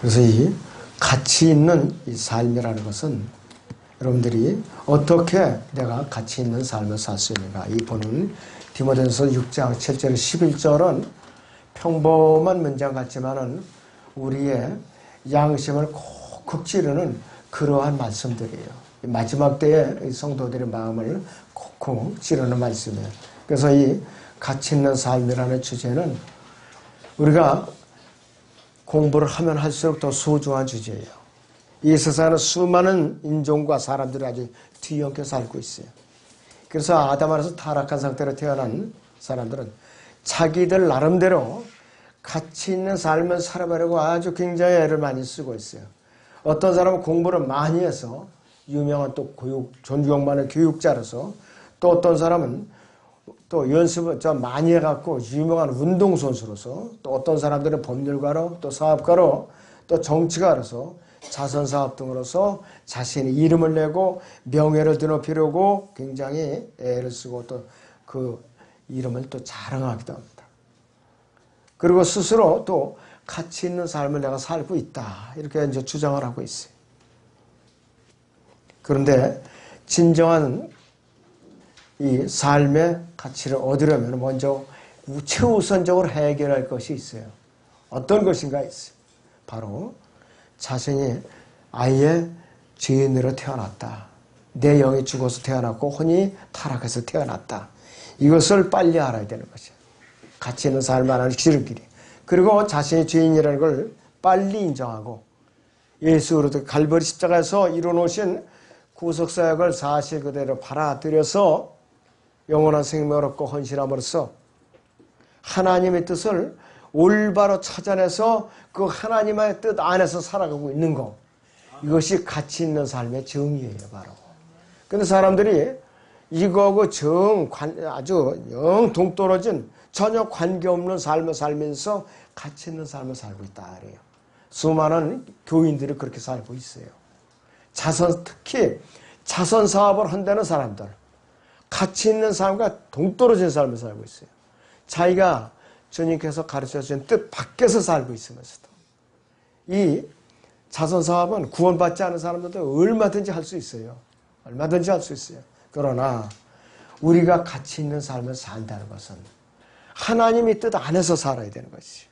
그래서 이 가치 있는 이 삶이라는 것은 여러분들이 어떻게 내가 가치 있는 삶을 살 수 있는가. 이 보는 디모데전서 6장 7절 11절은 평범한 문장 같지만은 우리의 양심을 콕콕 찌르는 그러한 말씀들이에요. 마지막 때의 성도들의 마음을 콕콕 찌르는 말씀이에요. 그래서 이 가치 있는 삶이라는 주제는 우리가 공부를 하면 할수록 더 소중한 주제예요. 이 세상에는 수많은 인종과 사람들이 아주 뒤엉켜 살고 있어요. 그래서 아담 안에서 타락한 상태로 태어난 사람들은 자기들 나름대로 가치 있는 삶을 살아보려고 아주 굉장히 애를 많이 쓰고 있어요. 어떤 사람은 공부를 많이 해서 유명한 또 존경 많은 교육자로서, 또 어떤 사람은 또 연습을 좀 많이 해갖고 유명한 운동선수로서, 또 어떤 사람들은 법률가로, 또 사업가로, 또 정치가로서, 자선사업 등으로서 자신의 이름을 내고 명예를 드높이려고 굉장히 애를 쓰고 또 그 이름을 또 자랑하기도 합니다. 그리고 스스로 또 가치 있는 삶을 내가 살고 있다, 이렇게 이제 주장을 하고 있어요. 그런데 진정한 이 삶의 가치를 얻으려면 먼저 최우선적으로 해결할 것이 있어요. 어떤 것인가 있어요. 바로 자신이 아예 죄인으로 태어났다. 내 영이 죽어서 태어났고 혼이 타락해서 태어났다. 이것을 빨리 알아야 되는 것이에요. 가치 있는 삶을 하는 지름길이. 그리고 자신이 죄인이라는 걸 빨리 인정하고 예수 그리스도 갈보리 십자가에서 이루어놓으신 구속사역을 사실 그대로 받아들여서 영원한 생명을 얻고 헌신함으로써 하나님의 뜻을 올바로 찾아내서 그 하나님의 뜻 안에서 살아가고 있는 것, 이것이 가치 있는 삶의 정의예요, 바로. 근데 사람들이 이거하고 아주 영 동떨어진 전혀 관계없는 삶을 살면서 가치 있는 삶을 살고 있다 그래요. 수많은 교인들이 그렇게 살고 있어요. 특히 자선 사업을 한다는 사람들, 가치 있는 삶과 동떨어진 삶을 살고 있어요. 자기가 주님께서 가르쳐주신 뜻 밖에서 살고 있으면서도. 이 자선사업은 구원받지 않은 사람들도 얼마든지 할 수 있어요. 얼마든지 할 수 있어요. 그러나 우리가 가치 있는 삶을 산다는 것은 하나님의 뜻 안에서 살아야 되는 것이죠.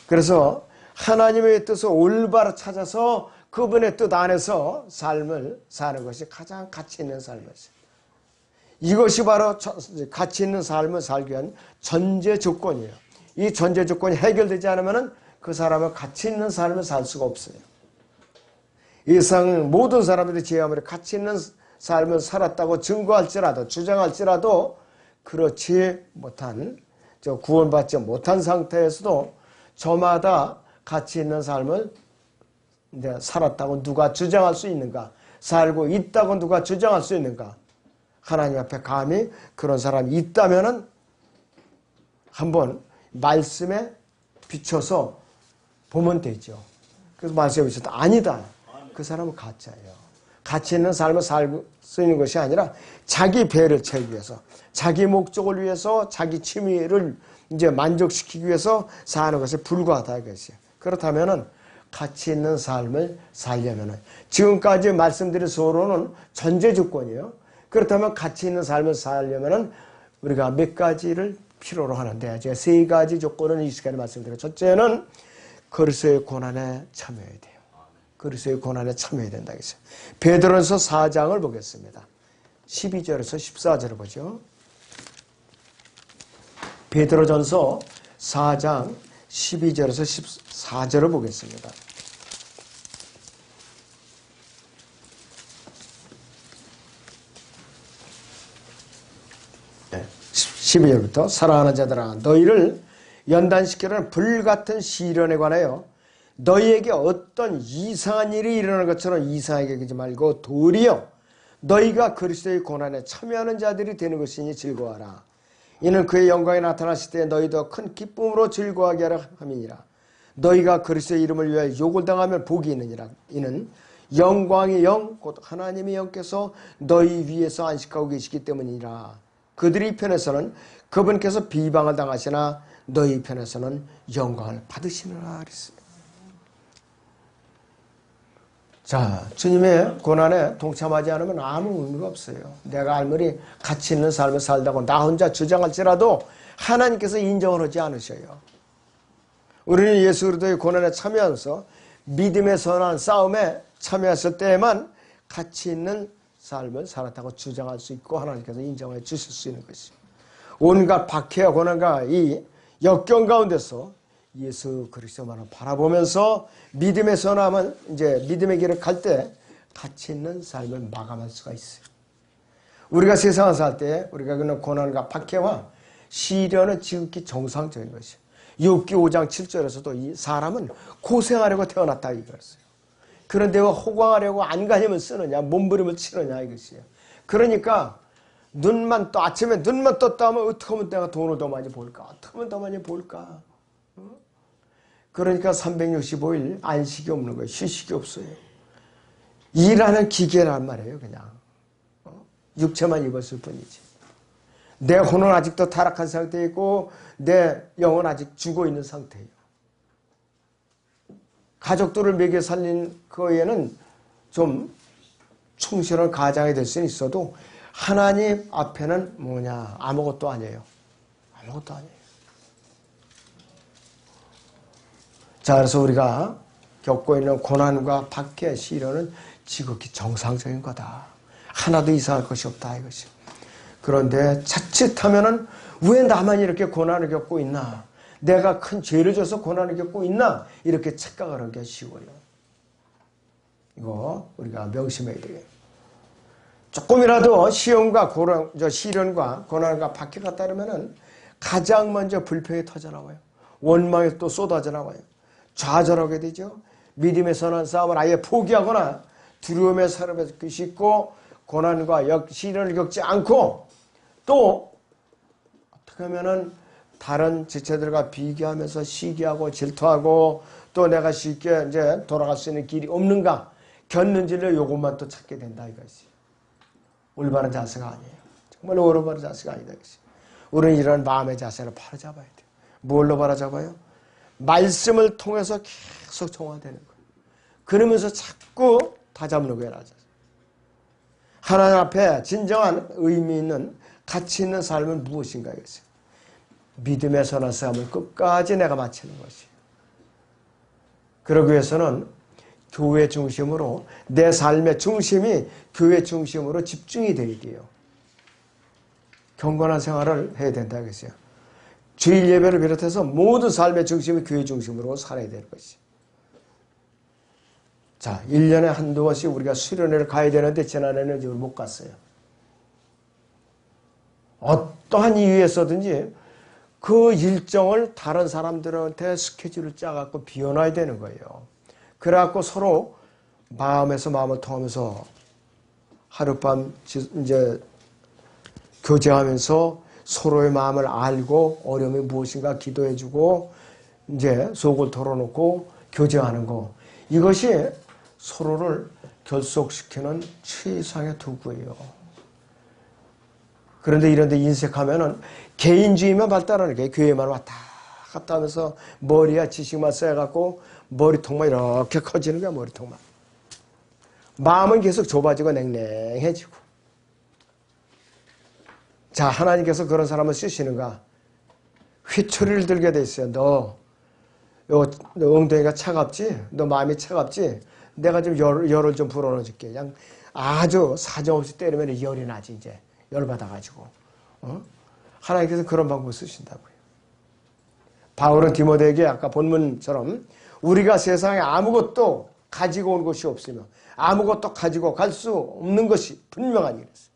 그래서 하나님의 뜻을 올바로 찾아서 그분의 뜻 안에서 삶을 사는 것이 가장 가치 있는 삶이죠. 이것이 바로 가치 있는 삶을 살기 위한 전제 조건이에요. 이 전제 조건이 해결되지 않으면 그 사람은 가치 있는 삶을 살 수가 없어요. 이 세상 모든 사람들이 제 아무리 가치 있는 삶을 살았다고 증거할지라도, 주장할지라도 그렇지 못한, 구원받지 못한 상태에서도 저마다 가치 있는 삶을 살았다고 누가 주장할 수 있는가? 살고 있다고 누가 주장할 수 있는가? 하나님 앞에 감히 그런 사람이 있다면은 한번 말씀에 비춰서 보면 되죠. 그래서 말씀에 비춰서 아니다. 그 사람은 가짜예요. 가치 있는 삶을 살고 쓰는 것이 아니라 자기 배를 채우기 위해서, 자기 목적을 위해서, 자기 취미를 이제 만족시키기 위해서 사는 것에 불과하다 이것이에요. 그렇다면은 가치 있는 삶을 살려면은 지금까지 말씀드린 서로는 전제 조건이에요. 그렇다면 가치 있는 삶을 살려면은 우리가 몇 가지를 필요로 하는데, 제가 세 가지 조건을 이 시간에 말씀드려요. 첫째는 그리스도의 고난에 참여해야 돼요. 그리스도의 고난에 참여해야 된다 했어요. 베드로전서 4장을 보겠습니다. 12절에서 14절을 보죠. 베드로전서 4장 12절에서 14절을 보겠습니다. 12절부터 사랑하는 자들아, 너희를 연단시키려는 불같은 시련에 관하여 너희에게 어떤 이상한 일이 일어나는 것처럼 이상하게 여기지 말고 도리어 너희가 그리스도의 고난에 참여하는 자들이 되는 것이니 즐거워하라. 이는 그의 영광이 나타났을 때 너희도 큰 기쁨으로 즐거워하게 하라 함이니라. 너희가 그리스도의 이름을 위하여 욕을 당하면 복이 있느니라. 이는 영광의 영 곧 하나님의 영께서 너희 위에서 안식하고 계시기 때문이라. 그들이 편에서는 그분께서 비방을 당하시나 너희 편에서는 영광을 받으시느라 그랬어요. 자, 주님의 고난에 동참하지 않으면 아무 의미가 없어요. 내가 아무리 가치 있는 삶을 살다고 나 혼자 주장할지라도 하나님께서 인정을 하지 않으셔요. 우리는 예수 그리스도의 고난에 참여하면서 믿음의 선한 싸움에 참여했을 때에만 가치 있는 삶을 살았다고 주장할 수 있고 하나님께서 인정해 주실 수 있는 것이죠. 온갖 박해와 고난과 이 역경 가운데서 예수 그리스도만을 바라보면서 믿음의 선함은 이제 믿음의 길을 갈 때 가치 있는 삶을 마감할 수가 있어요. 우리가 세상을 살 때 우리가 그런 고난과 박해와 시련은 지극히 정상적인 것이에요. 욥기 5장 7절에서도 이 사람은 고생하려고 태어났다 이거였어요. 그런데 왜 호강하려고 안간힘을 쓰느냐, 몸부림을 치느냐 이것이에요. 그러니까 눈만 또 아침에 눈만 떴다 하면 어떻게 하면 내가 돈을 더 많이 벌까? 어떻게 하면 더 많이 벌까? 그러니까 365일 안식이 없는 거예요. 휴식이 없어요. 일하는 기계란 말이에요. 그냥 육체만 입었을 뿐이지. 내 혼은 아직도 타락한 상태에 있고 내 영은 아직 죽어 있는 상태예요. 가족들을 먹여 살린 거에는 좀 충실한 가장이 될 수는 있어도 하나님 앞에는 뭐냐? 아무것도 아니에요. 아무것도 아니에요. 자, 그래서 우리가 겪고 있는 고난과 박해, 시련은 지극히 정상적인 거다. 하나도 이상할 것이 없다 이것이. 그런데 자칫하면은 왜 나만 이렇게 고난을 겪고 있나? 내가 큰 죄를 져서 고난을 겪고 있나? 이렇게 착각을 하기가 쉬워요. 이거 우리가 명심해야 돼요. 조금이라도 시련과 고난과 박해가 따르면은 가장 먼저 불평이 터져나와요. 원망이 또 쏟아져 나와요. 좌절하게 되죠. 믿음의 선한 싸움을 아예 포기하거나 두려움에 사로잡힐 것이 있고 고난과 시련을 겪지 않고 또 어떻게 하면은 다른 지체들과 비교하면서 시기하고 질투하고 또 내가 쉽게 이제 돌아갈 수 있는 길이 없는가 겪는지를 요것만 또 찾게 된다 이것이. 올바른 자세가 아니에요. 정말 올바른 자세가 아니다 이것이. 우리는 이런 마음의 자세를 바로잡아야 돼요. 뭘로 바로잡아요? 말씀을 통해서 계속 정화되는 거예요. 그러면서 자꾸 다잡는 거예요. 하나님 앞에 진정한 의미 있는 가치 있는 삶은 무엇인가 이것이에요. 믿음의 선한 싸움을 끝까지 내가 마치는 것이에요. 그러기 위해서는 교회 중심으로 내 삶의 중심이 교회 중심으로 집중이 되어야 돼요. 경건한 생활을 해야 된다 이것이에요. 주일 예배를 비롯해서 모든 삶의 중심이 교회 중심으로 살아야 될 것이에요. 자, 1년에 한두 번씩 우리가 수련회를 가야 되는데 지난해는 지금 못 갔어요. 어떠한 이유에서든지 그 일정을 다른 사람들한테 스케줄을 짜갖고 비워놔야 되는 거예요. 그래갖고 서로 마음에서 마음을 통하면서 하룻밤 이제 교제하면서 서로의 마음을 알고 어려움이 무엇인가 기도해주고 이제 속을 털어놓고 교제하는 거. 이것이 서로를 결속시키는 최상의 도구예요. 그런데 이런 데 인색하면은 개인주의만 발달하는 게 교회만 왔다 갔다 하면서 머리야 지식만 쌓여갖고 머리통만 이렇게 커지는 거야, 머리통만. 마음은 계속 좁아지고 냉랭해지고. 자, 하나님께서 그런 사람을 쓰시는가? 휘초리를 들게 돼 있어요. 너 엉덩이가 차갑지? 너 마음이 차갑지? 내가 좀 열을 좀 불어넣어줄게. 그냥 아주 사정없이 때리면 열이 나지, 이제. 열받아가지고. 하나님께서 그런 방법을 쓰신다고요. 바울은 디모데에게 아까 본문처럼 우리가 세상에 아무것도 가지고 온 것이 없으며 아무것도 가지고 갈 수 없는 것이 분명하니 그랬어요.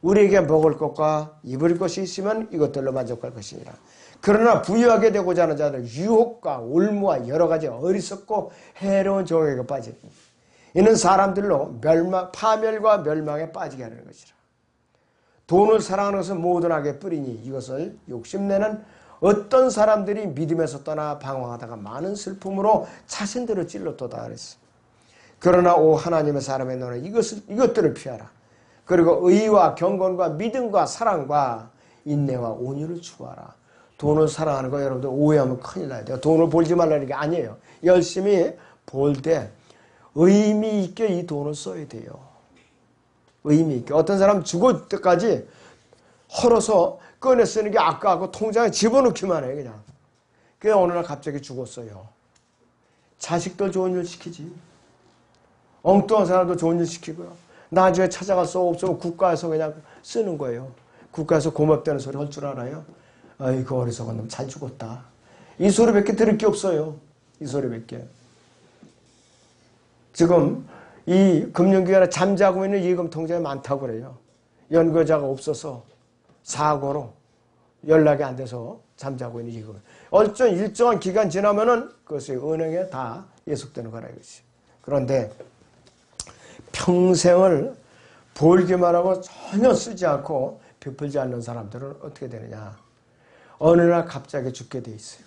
우리에게 먹을 것과 입을 것이 있으면 이것들로 만족할 것이니라. 그러나 부유하게 되고자 하는 자들 유혹과 올무와 여러 가지 어리석고 해로운 정욕에 빠지니 이는 사람들로 파멸과 멸망에 빠지게 하는 것이라. 돈을 사랑하는 것은 모든 악의 뿌리니 이것을 욕심내는 어떤 사람들이 믿음에서 떠나 방황하다가 많은 슬픔으로 자신들을 찔렀도다 그랬어. 그러나 오 하나님의 사람의 너는 이것들을 피하라. 그리고 의와 경건과 믿음과 사랑과 인내와 온유를 추구하라. 돈을 사랑하는 거 여러분들 오해하면 큰일 나야 돼요. 돈을 벌지 말라는 게 아니에요. 열심히 벌 때 의미 있게 이 돈을 써야 돼요. 의미 있게. 어떤 사람 죽을 때까지 헐어서 꺼내 쓰는 게 아까하고 통장에 집어넣기만 해 그냥. 그래 어느 날 갑자기 죽었어요. 자식들 좋은 일 시키지. 엉뚱한 사람도 좋은 일 시키고요. 나중에 찾아갈 수 없으면 국가에서 그냥 쓰는 거예요. 국가에서 고맙다는 소리 할 줄 알아요? 아이고 어리석은 놈 잘 죽었다. 이 소리밖에 들을 게 없어요. 이 소리밖에. 지금 이 금융기관에 잠자고 있는 예금 통장이 많다고 그래요. 연구자가 없어서 사고로 연락이 안 돼서 잠자고 있는 예금. 일정한 기간 지나면은 그것이 은행에 다 예속되는 거라 이것이. 그런데 평생을 벌기만 하고 전혀 쓰지 않고 베풀지 않는 사람들은 어떻게 되느냐. 어느 날 갑자기 죽게 돼 있어요.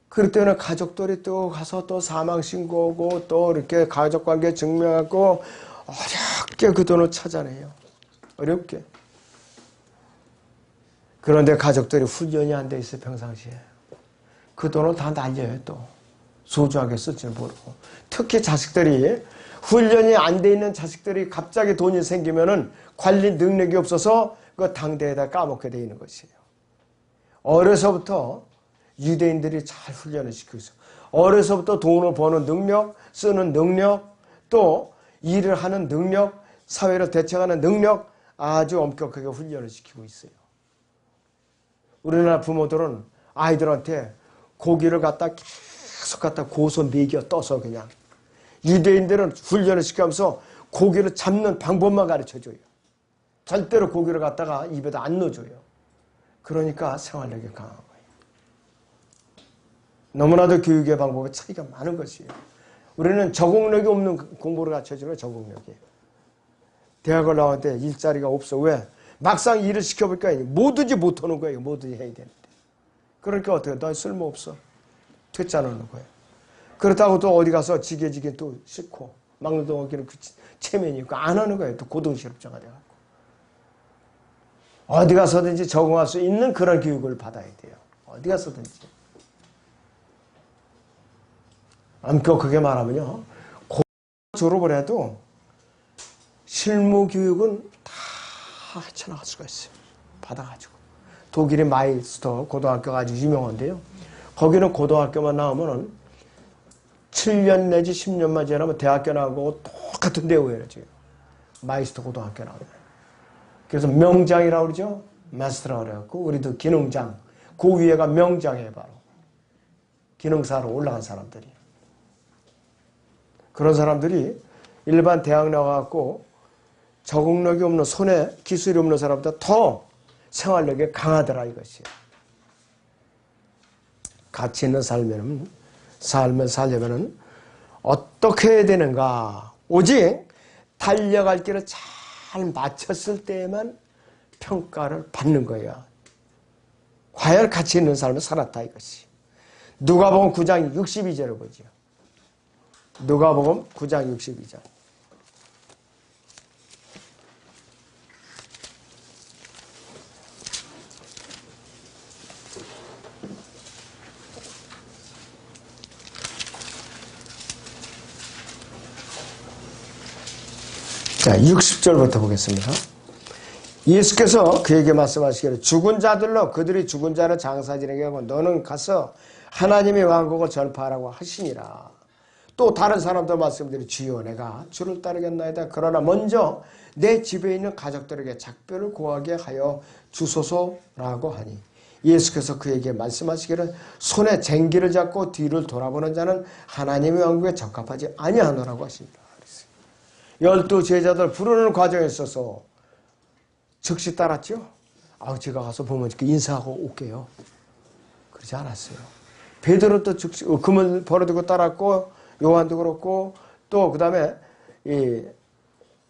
그럴 때는 가족들이 또 가서 또 사망신고하고 또 이렇게 가족관계 증명하고 어렵게 그 돈을 찾아내요. 어렵게. 그런데 가족들이 훈련이 안 돼 있어요. 평상시에. 그 돈을 다 날려요. 또. 소중하게 쓸지 모르고. 특히 자식들이 훈련이 안 돼 있는 자식들이 갑자기 돈이 생기면은 관리 능력이 없어서 그 당대에다 까먹게 돼 있는 것이에요. 어려서부터 유대인들이 잘 훈련을 시키고 있어요. 어려서부터 돈을 버는 능력, 쓰는 능력, 또 일을 하는 능력, 사회를 대처하는 능력 아주 엄격하게 훈련을 시키고 있어요. 우리나라 부모들은 아이들한테 고기를 계속 갖다 고소 먹여 떠서 그냥. 유대인들은 훈련을 시키면서 고기를 잡는 방법만 가르쳐줘요. 절대로 고기를 갖다가 입에다 안 넣어줘요. 그러니까 생활력이 강한 거예요. 너무나도 교육의 방법에 차이가 많은 것이에요. 우리는 적응력이 없는 공부를 가르쳐주는 거예요. 적응력이. 대학을 나올 때 일자리가 없어. 왜? 막상 일을 시켜볼까 뭐든지 못하는 거예요. 뭐든지 해야 되는데. 그러니까 어떻게 너 쓸모없어. 퇴짜놓는 거예요. 그렇다고 또 어디 가서 지게지게 또 싣고 막노동하기는 그 체면이 있고 안 하는 거예요. 또 고등실업자가 돼갖고. 어디 가서든지 적응할 수 있는 그런 교육을 받아야 돼요. 어디 가서든지. 엄격하게 말하면요. 졸업을 해도 실무 교육은 다 헤쳐나갈 수가 있어요. 받아가지고. 독일의 마이스터 고등학교가 아주 유명한데요. 거기는 고등학교만 나오면은 7년 내지 10년만 지나면 대학교 나오고 똑같은 대우예요. 지금. 마이스터 고등학교 나오면. 그래서 명장이라고 그러죠. 마스터라고 그래갖고 우리도 기능장. 그 위에가 명장이에요. 바로. 기능사로 올라간 사람들이. 그런 사람들이 일반 대학 나와갖고 적응력이 없는 손에 기술이 없는 사람보다 더 생활력이 강하더라 이것이에요. 가치 있는 삶을 살려면 어떻게 해야 되는가. 오직 달려갈 길을 잘 마쳤을 때에만 평가를 받는 거예요. 과연 가치 있는 삶을 살았다 이것이. 누가복음 9장 62절을 보죠. 누가복음 9장 62절. 자, 60절부터 보겠습니다. 예수께서 그에게 말씀하시기를 죽은 자들로 그들이 죽은 자를 장사지내게 하고 너는 가서 하나님의 왕국을 전파하라고 하시니라. 또 다른 사람들 말씀드리 주여 내가 주를 따르겠나이다. 그러나 먼저 내 집에 있는 가족들에게 작별을 고하게 하여 주소서라고 하니 예수께서 그에게 말씀하시기를 손에 쟁기를 잡고 뒤를 돌아보는 자는 하나님의 왕국에 적합하지 아니하노라고 하십니다. 12 제자들 부르는 과정에 있어서 즉시 따랐죠. 제가 가서 보면 인사하고 올게요. 그러지 않았어요. 베드로는 또 즉시 금을 버려두고 따랐고 요한도 그렇고 또 그 다음에 이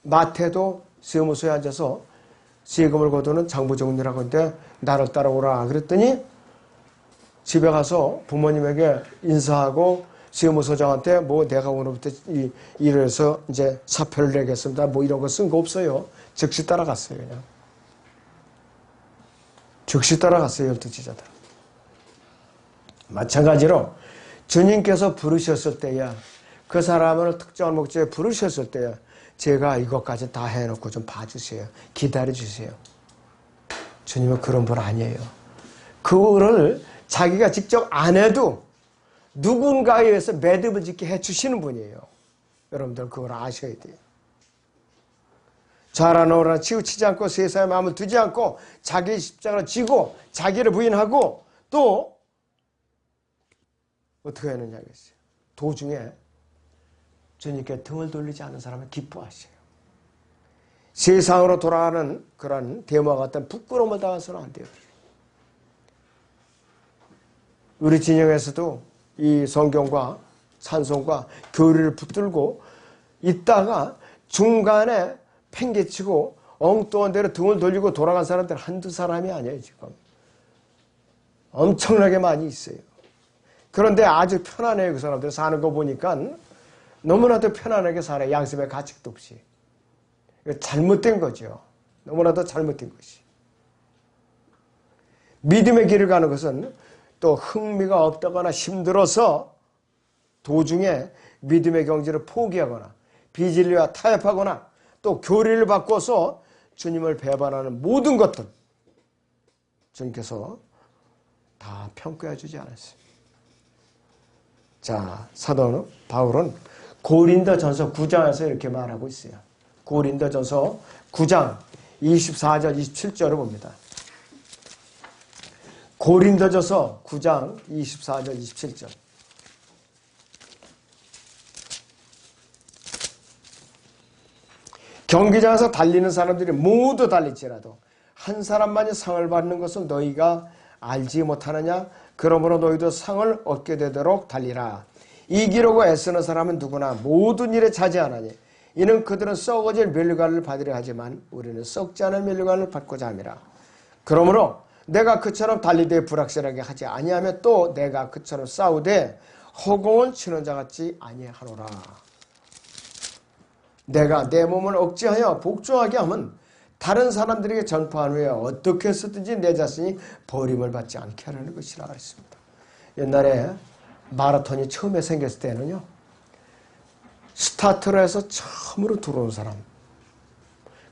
마태도 세무소에 앉아서 세금을 거두는 장부종리라고 하는데 나를 따라오라 그랬더니 집에 가서 부모님에게 인사하고 세무서장한테 내가 오늘부터 이래서 이제 사표를 내겠습니다. 이런 거 쓴 거 없어요. 즉시 따라갔어요. 그냥. 즉시 따라갔어요. 12 제자들. 마찬가지로 주님께서 부르셨을 때야 그 사람을 특정한 목적에 부르셨을 때 제가 이것까지 다 해놓고 좀 봐주세요. 기다려주세요. 주님은 그런 분 아니에요. 그거를 자기가 직접 안 해도 누군가에 의해서 매듭을 짓게 해주시는 분이에요. 여러분들 그걸 아셔야 돼요. 잘하나 오라나 치우치지 않고 세상에 마음을 두지 않고 자기 십자가를 지고 자기를 부인하고 또 어떻게 하느냐겠어요. 도중에 주님께 등을 돌리지 않는 사람을 기뻐하셔요. 세상으로 돌아가는 그런 대모와 같은 부끄러움을 당해서는 안 돼요. 우리 진영에서도 이 성경과 찬송과 교리를 붙들고 있다가 중간에 팽개치고 엉뚱한 데로 등을 돌리고 돌아간 사람들 한두 사람이 아니에요. 지금 엄청나게 많이 있어요. 그런데 아주 편안해요. 그 사람들 사는 거 보니까 너무나도 편안하게 살아요. 양심의 가책도 없이. 잘못된 거죠. 너무나도 잘못된 것이. 믿음의 길을 가는 것은 또 흥미가 없다거나 힘들어서 도중에 믿음의 경지를 포기하거나 비진리와 타협하거나 또 교리를 바꿔서 주님을 배반하는 모든 것들 주님께서 다 평가해 주지 않았어요. 자, 사도 바울은 고린도전서 9장에서 이렇게 말하고 있어요. 고린도전서 9장 24절 27절을 봅니다. 고린도전서 9장 24절 27절. 경기장에서 달리는 사람들이 모두 달릴지라도 한 사람만이 상을 받는 것을 너희가 알지 못하느냐? 그러므로 너희도 상을 얻게 되도록 달리라. 이기려고 애쓰는 사람은 누구나 모든 일에 차지하나니 이는 그들은 썩어질 면류관을 받으려 하지만 우리는 썩지 않은 면류관을 받고자 함이라. 그러므로 내가 그처럼 달리되 불확실하게 하지 아니하며 또 내가 그처럼 싸우되 허공을 치는 자같이 아니하노라. 내가 내 몸을 억제하여 복종하게 하면 다른 사람들에게 전파한 후에 어떻게 해서든지 내 자신이 버림을 받지 않게 하려는 것이라 했습니다. 옛날에 마라톤이 처음에 생겼을 때는요, 스타트로 해서 처음으로 들어온 사람,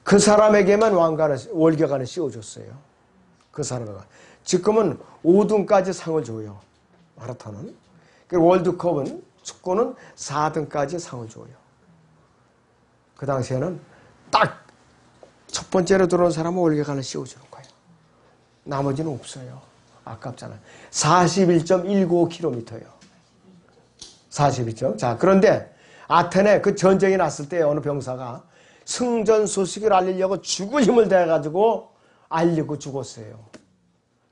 그 사람에게만 월계관을 씌워줬어요. 그 사람에게. 지금은 5등까지 상을 줘요. 마라톤은. 월드컵은, 축구는 4등까지 상을 줘요. 그 당시에는 딱 첫 번째로 들어온 사람은 월계관을 씌워주는 거예요. 나머지는 없어요. 아깝잖아요. 41.195km예요. 42점. 자, 그런데 아테네 그 전쟁이 났을 때 어느 병사가 승전 소식을 알리려고 죽을 힘을 다해가지고 알리고 죽었어요.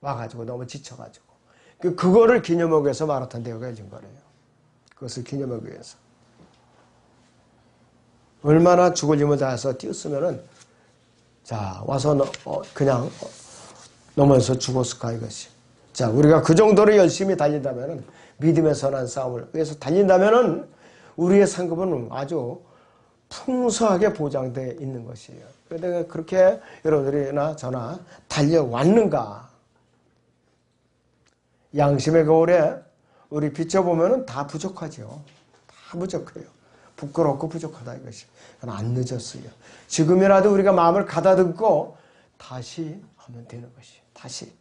와가지고 너무 지쳐가지고. 그거를 기념하기 위해서 마라톤 대회가 열린 거래요. 그것을 기념하기 위해서. 얼마나 죽을 힘을 다해서 뛰었으면은, 자, 와서 그냥 넘어져서 죽었을까, 이것이. 자, 우리가 그 정도로 열심히 달린다면은, 믿음의 선한 싸움을 위해서 달린다면은, 우리의 상급은 아주 풍성하게 보장되어 있는 것이에요. 그런데 그렇게 여러분들이나 저나 달려왔는가? 양심의 거울에 우리 비춰보면은 다 부족하죠. 다 부족해요. 부끄럽고 부족하다 이것이. 안 늦었어요. 지금이라도 우리가 마음을 가다듬고 다시 하면 되는 것이에요. 다시.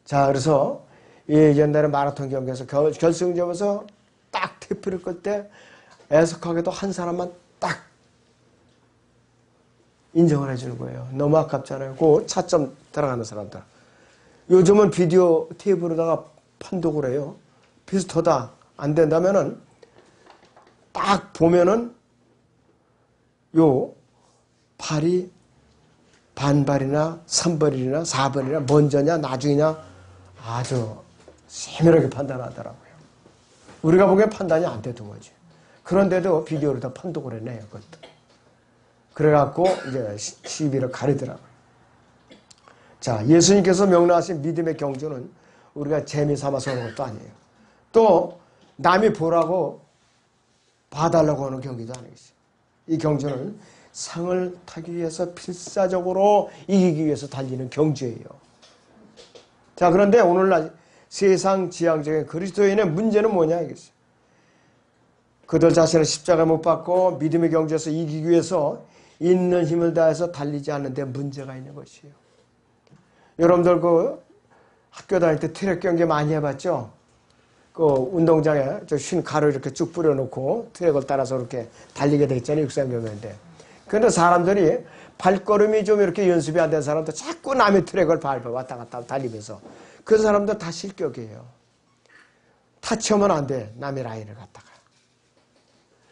자, 그래서 옛날에 마라톤 경기에서 결승점에서 딱 태표를 끌 때 애석하게도 한 사람만 딱 인정을 해주는 거예요. 너무 아깝잖아요. 그 차점 들어가는 사람들. 요즘은 비디오 테이프로다가 판독을 해요. 비슷하다. 안 된다면은 딱 보면은 요 발이 반발이나 3발이나 4발이나 먼저냐 나중이냐 아주 세밀하게 판단하더라고요. 우리가 보기엔 판단이 안 되던 거지. 그런데도 비디오로 다 판독을 해내요. 그것도. 그래갖고 이제 시비를 가리더라고요. 자, 예수님께서 명령하신 믿음의 경주는 우리가 재미삼아서 하는 것도 아니에요. 또 남이 보라고 봐달라고 하는 경기도 아니겠어요. 이 경주는 상을 타기 위해서 필사적으로 이기기 위해서 달리는 경주예요. 자, 그런데 오늘날 세상 지향적인 그리스도인의 문제는 뭐냐 이겠어요. 그들 자신을 십자가 못 박고 믿음의 경주에서 이기기 위해서 있는 힘을 다해서 달리지 않는데 문제가 있는 것이에요. 여러분들 그 학교 다닐 때 트랙 경기 많이 해봤죠? 그 운동장에 쉰 가루 이렇게 쭉 뿌려놓고 트랙을 따라서 이렇게 달리게 돼 있잖아요. 육상 경기인데. 그런데 사람들이 발걸음이 좀 이렇게 연습이 안 된 사람들 자꾸 남의 트랙을 밟아 왔다 갔다 달리면서 그 사람들 다 실격이에요. 타치하면 안 돼. 남의 라인을 갖다가.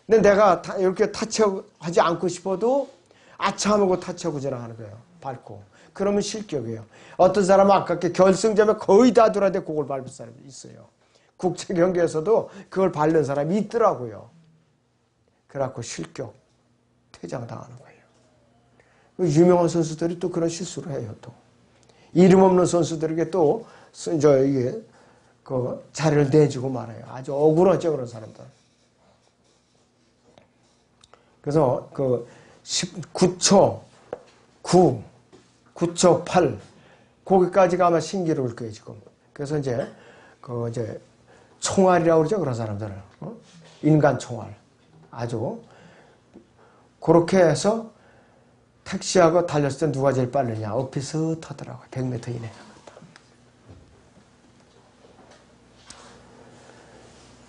근데 내가 이렇게 타치하지 않고 싶어도 아차하고 타치하고 지나가는 거예요. 밟고. 그러면 실격이에요. 어떤 사람은 아깝게 결승점에 거의 다 들어왔는데 그걸 밟을 사람이 있어요. 국제 경기에서도 그걸 밟는 사람이 있더라고요. 그래갖고 실격, 퇴장당하는 거예요. 유명한 선수들이 또 그런 실수를 해요. 또 이름 없는 선수들에게 또 이게 그 자리를 내주고 말아요. 아주 억울하죠 그런 사람들. 그래서 그 19초 9, 9초 8 거기까지가 아마 신기록일 거예요 지금. 그래서 이제 그 이제 총알이라고 그러죠 그런 사람들은. 인간 총알. 아주 그렇게 해서 택시하고 달렸을 때 누가 제일 빠르냐. 엇비슷하더라고요. 100m 이내.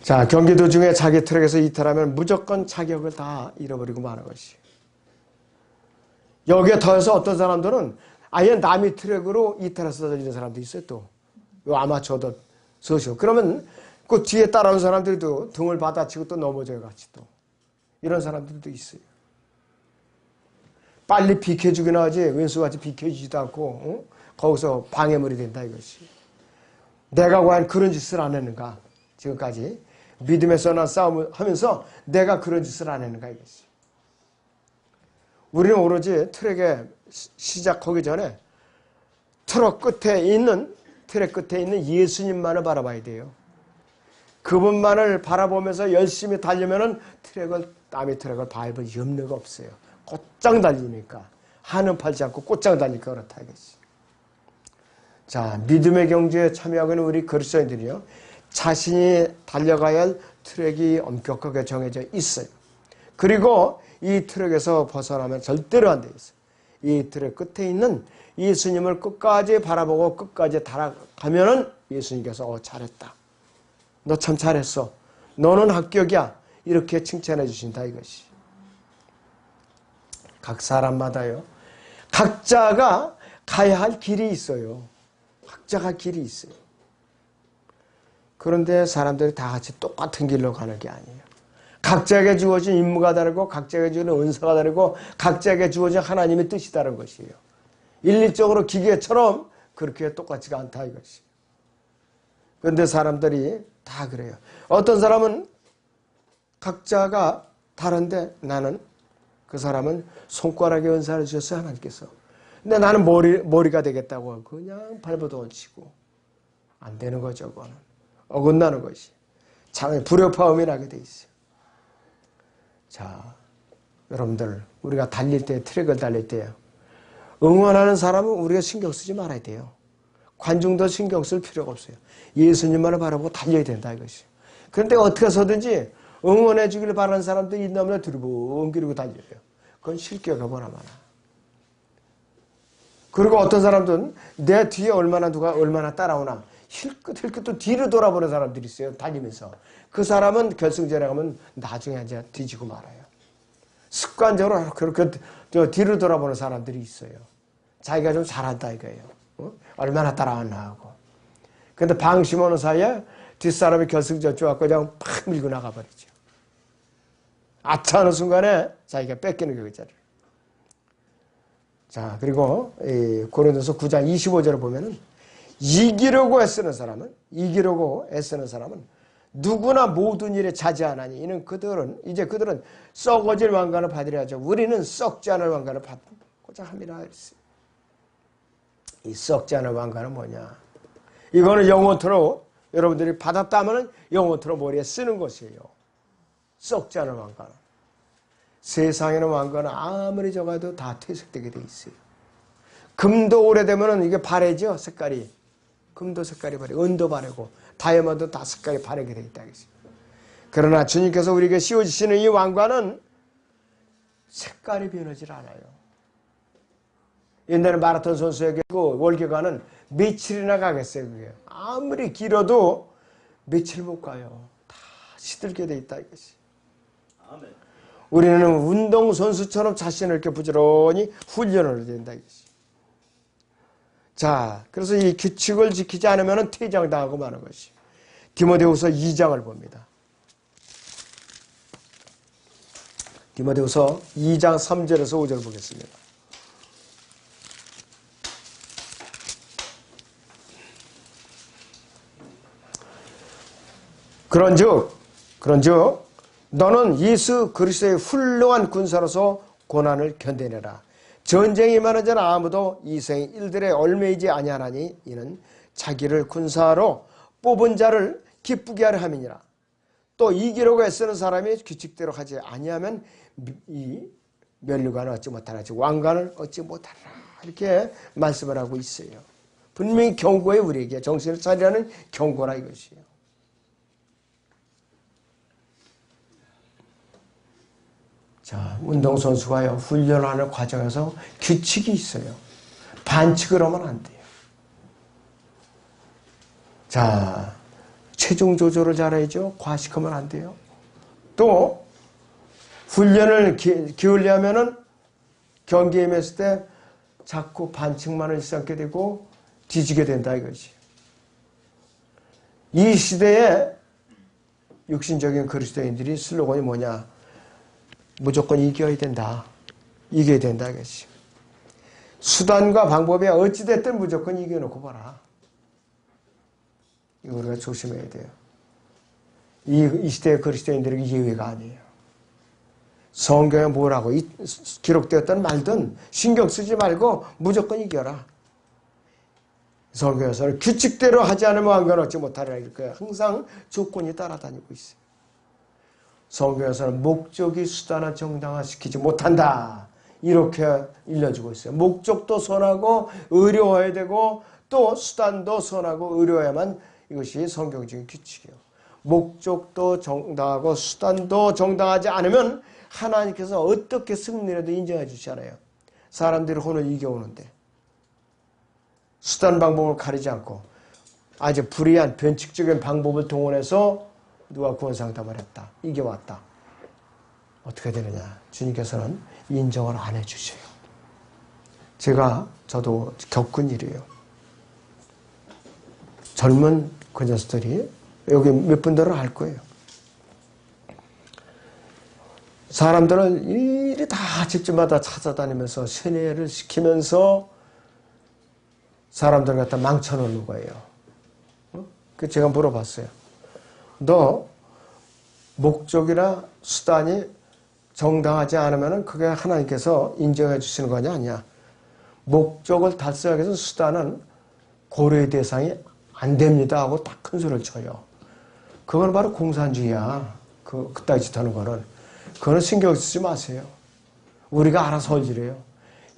자, 경기 도중에 자기 트랙에서 이탈하면 무조건 자격을 다 잃어버리고 마는 것이. 여기에 더해서 어떤 사람들은 아예 남의 트랙으로 이탈해서 달리는 사람도 있어요. 또 아마추어도 서시고. 그러면 그 뒤에 따라오는 사람들도 등을 받아치고 또 넘어져요 같이 또. 이런 사람들도 있어요. 빨리 비켜주긴 하지 왼수같이 비켜주지도 않고 거기서 방해물이 된다 이것이. 내가 과연 그런 짓을 안 했는가 지금까지. 믿음의 선한 싸움을 하면서 내가 그런 짓을 안 했는가 이것이. 우리는 오로지 트랙에 시작하기 전에 트랙 끝에 있는 예수님만을 바라봐야 돼요. 그분만을 바라보면서 열심히 달리면은 남의 트랙을 밟을 염려가 없어요. 곧장 달리니까. 한은 팔지 않고 곧장 달리니까 그렇다 이것이. 자, 믿음의 경주에 참여하고 있는 우리 그리스도인들이요. 자신이 달려가야 할 트랙이 엄격하게 정해져 있어요. 그리고 이 트랙에서 벗어나면 절대로 안 돼 있어요. 이 트랙 끝에 있는 예수님을 끝까지 바라보고 끝까지 달아가면은 예수님께서 잘했다. 너 참 잘했어. 너는 합격이야. 이렇게 칭찬해 주신다 이것이. 각 사람마다요. 각자가 가야 할 길이 있어요. 각자가 길이 있어요. 그런데 사람들이 다 같이 똑같은 길로 가는 게 아니에요. 각자에게 주어진 임무가 다르고 각자에게 주어진 은사가 다르고 각자에게 주어진 하나님의 뜻이 다른 것이에요. 일률적으로 기계처럼 그렇게 똑같지가 않다 이것이. 그런데 사람들이 다 그래요. 어떤 사람은 각자가 다른데 나는 그 사람은 손가락에 은사를 주셨어요 하나님께서. 근데 나는 머리가 되겠다고 그냥 발버둥을 치고 안 되는 거죠. 그거는. 어긋나는 것이. 참 불협화음이 나게 돼 있어요. 자, 여러분들 우리가 달릴 때 트랙을 달릴 때 응원하는 사람은 우리가 신경 쓰지 말아야 돼요. 관중도 신경 쓸 필요가 없어요. 예수님만을 바라보고 달려야 된다 이것이. 그런데 어떻게 해서든지 응원해 주기를 바라는 사람들이 있나면 두리번기리고 달려요. 그건 실격이 뭐나 많아. 그리고 어떤 사람들은 내 뒤에 누가 얼마나 따라오나 힐끗힐끗 또 뒤로 돌아보는 사람들이 있어요. 달리면서. 그 사람은 결승전에 가면 나중에 이제 뒤지고 말아요. 습관적으로 그렇게 뒤로 돌아보는 사람들이 있어요. 자기가 좀 잘한다 이거예요. 얼마나 따라왔나 하고. 근데 방심하는 사이에 뒷사람이 결승전 쪼갖고 그냥 팍 밀고 나가버리죠. 아차 하는 순간에 자기가 뺏기는 거예요. 그 자리를. 자, 그리고 고린도서 9장 25절을 보면은 이기려고 애쓰는 사람은 누구나 모든 일에 자제하나니 이는 그들은 썩어질 왕관을 받으려 하죠. 우리는 썩지 않을 왕관을 받고자 함이라 했어요. 이 썩지 않을 왕관은 뭐냐? 이거는 영원토록 여러분들이 받았다면 영원토록 머리에 쓰는 것이에요. 썩지 않을 왕관은. 세상에는 왕관은 아무리 적어도 다 퇴색되게 돼 있어요. 금도 오래되면 이게 바래죠, 색깔이. 금도 색깔이 바래, 은도 바래고 다이아몬드 다 색깔이 바래게 돼 있다. 그러나 주님께서 우리에게 씌워주시는 이 왕관은 색깔이 변하지 않아요. 옛날에 마라톤 선수에게 그 월계관은 며칠이나 가겠어요. 그게 아무리 길어도 며칠 못 가요. 다 시들게 돼 있다 이것이. 아멘. 우리는 운동선수처럼 자신을 이렇게 부지런히 훈련을 해야 된다 이것이. 자, 그래서 이 규칙을 지키지 않으면 퇴장당하고 마는 것이. 디모데후서 2장을 봅니다. 디모데후서 2장 3절에서 5절 보겠습니다. 그런즉 너는 예수 그리스도의 훌륭한 군사로서 고난을 견뎌내라. 전쟁이 임하는 자는 아무도 이생 일들에 얽매이지 아니하나니 이는 자기를 군사로 뽑은 자를 기쁘게 하려 함이니라. 또 이기려고 애쓰는 사람이 규칙대로 하지 아니하면 이 면류관을 얻지 못하라. 즉 왕관을 얻지 못하라. 이렇게 말씀을 하고 있어요. 분명히 경고에 우리에게 정신을 차리라는 경고라 이것이에요. 자, 운동선수가요, 훈련하는 과정에서 규칙이 있어요. 반칙을 하면 안 돼요. 자, 체중 조절을 잘해야죠. 과식하면 안 돼요. 또, 훈련을 기울이려면은 경기에 임했을 때 자꾸 반칙만을 일삼게 되고 뒤지게 된다 이것이. 이 시대에 육신적인 그리스도인들이 슬로건이 뭐냐? 무조건 이겨야 된다. 이겨야 된다 이것이. 수단과 방법이 어찌됐든 무조건 이겨놓고 봐라. 이거 우리가 조심해야 돼요. 이 시대의 그리스도인들에게 예외가 아니에요. 성경에 뭐라고 기록되었던 말든 신경 쓰지 말고 무조건 이겨라. 성경에서는 규칙대로 하지 않으면 왕관 얻지 못하리라 이렇게 항상 조건이 따라다니고 있어요. 성경에서는 목적이 수단을 정당화시키지 못한다. 이렇게 일러주고 있어요. 목적도 선하고 의로워야 되고 또 수단도 선하고 의로워야만 이것이 성경적인 규칙이에요. 목적도 정당하고 수단도 정당하지 않으면 하나님께서 어떻게 승리라도 인정해 주지 않아요. 사람들이 혼을 이겨오는데 수단 방법을 가리지 않고 아주 불의한 변칙적인 방법을 동원해서 누가 구원상담을 했다. 이겨왔다. 어떻게 되느냐. 주님께서는 인정을 안 해주셔요. 저도 겪은 일이에요. 젊은 그 녀석들이 여기 몇 분들은 알 거예요. 사람들은 일일이 다 집집마다 찾아다니면서 세뇌를 시키면서 사람들 갖다 망쳐놓는 거예요. 그 제가 물어봤어요. 너 목적이나 수단이 정당하지 않으면 그게 하나님께서 인정해 주시는 거냐 아니야. 목적을 달성하기 위해서 수단은 고려의 대상이 안 됩니다 하고 딱 큰 소리를 쳐요. 그건 바로 공산주의야. 그따위 짓 하는 거는. 그거는 신경 쓰지 마세요. 우리가 알아서 헐지래요.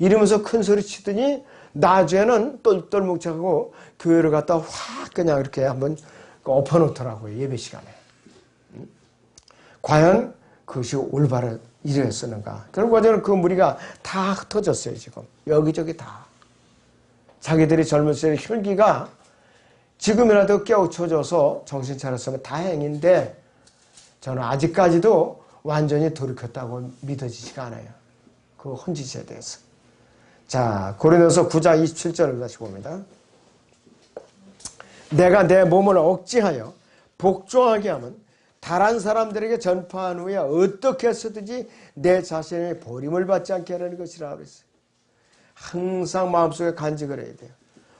이러면서 큰 소리 치더니 나중에는 똘똘뭉쳐하고 교회를 갖다 확 그냥 이렇게 한번 엎어놓더라고요. 예배 시간에. 과연 그것이 올바른 일이었었는가. 그런 과정은 그 무리가 다 흩어졌어요. 지금 여기저기 다. 자기들이 젊은 시절의 혈기가 지금이라도 깨우쳐져서 정신 차렸으면 다행인데 저는 아직까지도 완전히 돌이켰다고 믿어지지가 않아요. 그 헌짓에 대해서. 자, 고린도서 9장 27절을 다시 봅니다. 내가 내 몸을 억지하여 복종하게 하면 다른 사람들에게 전파한 후에 어떻게 해서든지 내 자신의 버림을 받지 않게 하는 것이라 그랬어요. 항상 마음속에 간직을 해야 돼요.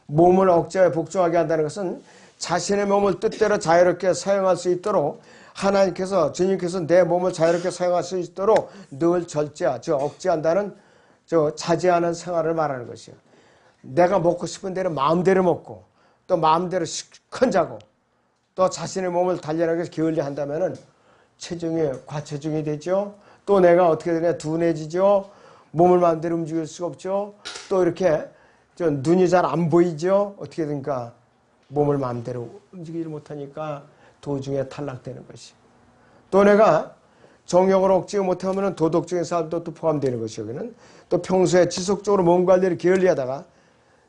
몸을 억지하여 복종하게 한다는 것은 자신의 몸을 뜻대로 자유롭게 사용할 수 있도록 하나님께서 주님께서 내 몸을 자유롭게 사용할 수 있도록 늘 절제하, 억제한다는 자제하는 생활을 말하는 것이에요. 내가 먹고 싶은 대로 마음대로 먹고 또 마음대로 시큰 자고 또 자신의 몸을 단련하게 게을리 한다면은 체중이 과체중이 되죠. 또 내가 어떻게 되냐 둔해지죠. 몸을 마음대로 움직일 수가 없죠. 또 이렇게 눈이 잘 안 보이죠. 어떻게 된가 몸을 마음대로 움직이지 못하니까 도중에 탈락되는 것이. 또 내가 정욕을 억制못하면 도덕적인 삶도 또 포함되는 것이 여기는 또 평소에 지속적으로 몸 관리를 게을리하다가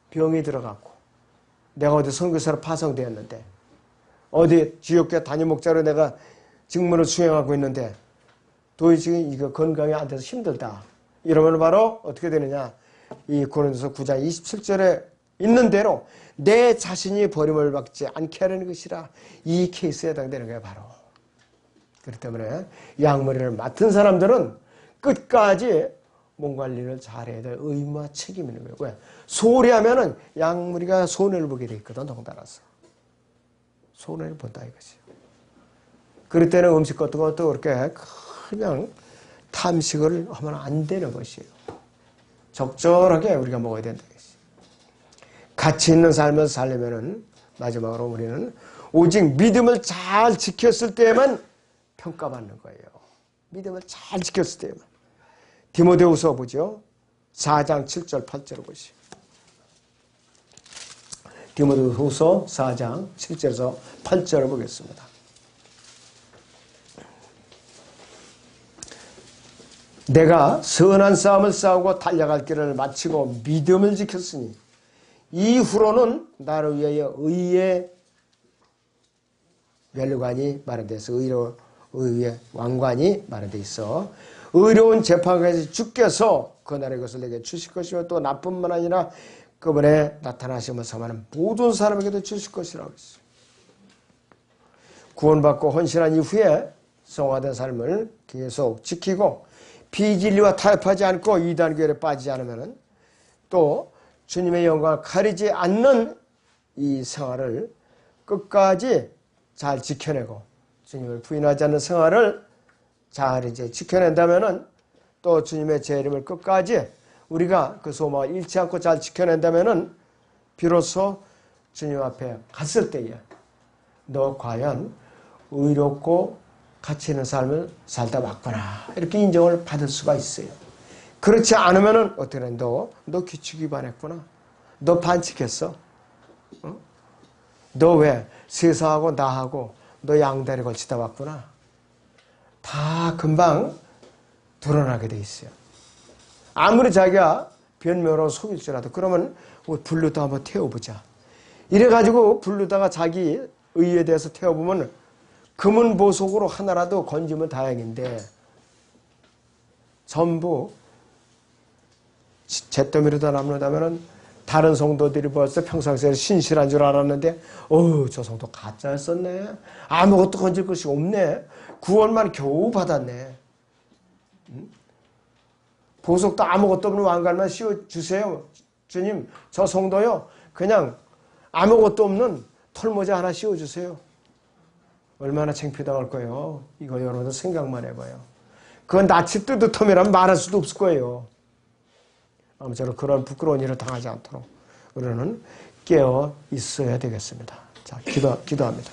병이 들어갔고 내가 어디 선교사로 파송되었는데 어디 지역교회 담임 목자로 내가 직무를 수행하고 있는데 도저히 이거 건강이 안 돼서 힘들다. 이러면 바로 어떻게 되느냐. 이 고린도서 9장 27절에 있는 대로 내 자신이 버림을 받지 않게 하려는 것이라 이 케이스에 해당되는 거예요. 바로. 그렇기 때문에 양머리를 맡은 사람들은 끝까지 몸 관리를 잘해야 될 의무와 책임이 있는 거예요. 왜? 소홀히 하면은 양머리가 손해를 보게 돼 있거든. 덩달아서. 손해를 본다 이것이. 그럴 때는 음식 같은 것도 그렇게 그냥 탐식을 하면 안 되는 것이에요. 적절하게 우리가 먹어야 된다 이것이. 가치 있는 삶을 살려면은 마지막으로 우리는 오직 믿음을 잘 지켰을 때만 평가받는 거예요. 믿음을 잘 지켰을 때만. 디모데후서 보죠. 4장 7절 8절을 보시죠. 디모데후서 4장 7절에서 8절을 보겠습니다. 내가 선한 싸움을 싸우고 달려갈 길을 마치고 믿음을 지켰으니 이후로는 나를 위하여 의의 멸관이 마련되어 있어. 의의 왕관이 마련되어 있어. 의로운 재판관에서 주께서 그날의 것을 내게 주실 것이며 또 나뿐만 아니라 그분의 나타나심을 섬하는 모든 사람에게도 주실 것이라고 했어요. 구원받고 헌신한 이후에 성화된 삶을 계속 지키고 비진리와 타협하지 않고 이단교회에 빠지지 않으면 또 주님의 영광을 가리지 않는 이 생활을 끝까지 잘 지켜내고 주님을 부인하지 않는 생활을 잘 이제 지켜낸다면은 또 주님의 재림을 끝까지 우리가 그 소망을 잃지 않고 잘 지켜낸다면은 비로소 주님 앞에 갔을 때에 너 과연 의롭고 가치 있는 삶을 살다 왔구나 이렇게 인정을 받을 수가 있어요. 그렇지 않으면은 어떻게 해? 너 규칙 위반했구나. 너 반칙했어. 너 왜 세상하고 나하고 너 양다리 걸치다 왔구나. 다 금방 드러나게 돼 있어요. 아무리 자기가 변명으로 속일지라도 그러면 불르다 한번 태워보자. 이래가지고 불르다가 자기 의에 대해서 태워보면 금은보석으로 하나라도 건지면 다행인데 전부 잿더미로다 남는다면 다른 성도들이 벌써 평상시에 신실한 줄 알았는데 저 성도 가짜였었네. 아무것도 건질 것이 없네. 구원만 겨우 받았네. 보석도 아무것도 없는 왕관만 씌워주세요. 주님 저 성도요 그냥 아무것도 없는 털모자 하나 씌워주세요. 얼마나 창피당할 거예요. 이거 여러분들 생각만 해봐요. 그건 낯이 뜨뜻함이라면 말할 수도 없을 거예요. 아무쪼록 그런 부끄러운 일을 당하지 않도록 우리는 깨어 있어야 되겠습니다. 자, 기도합니다.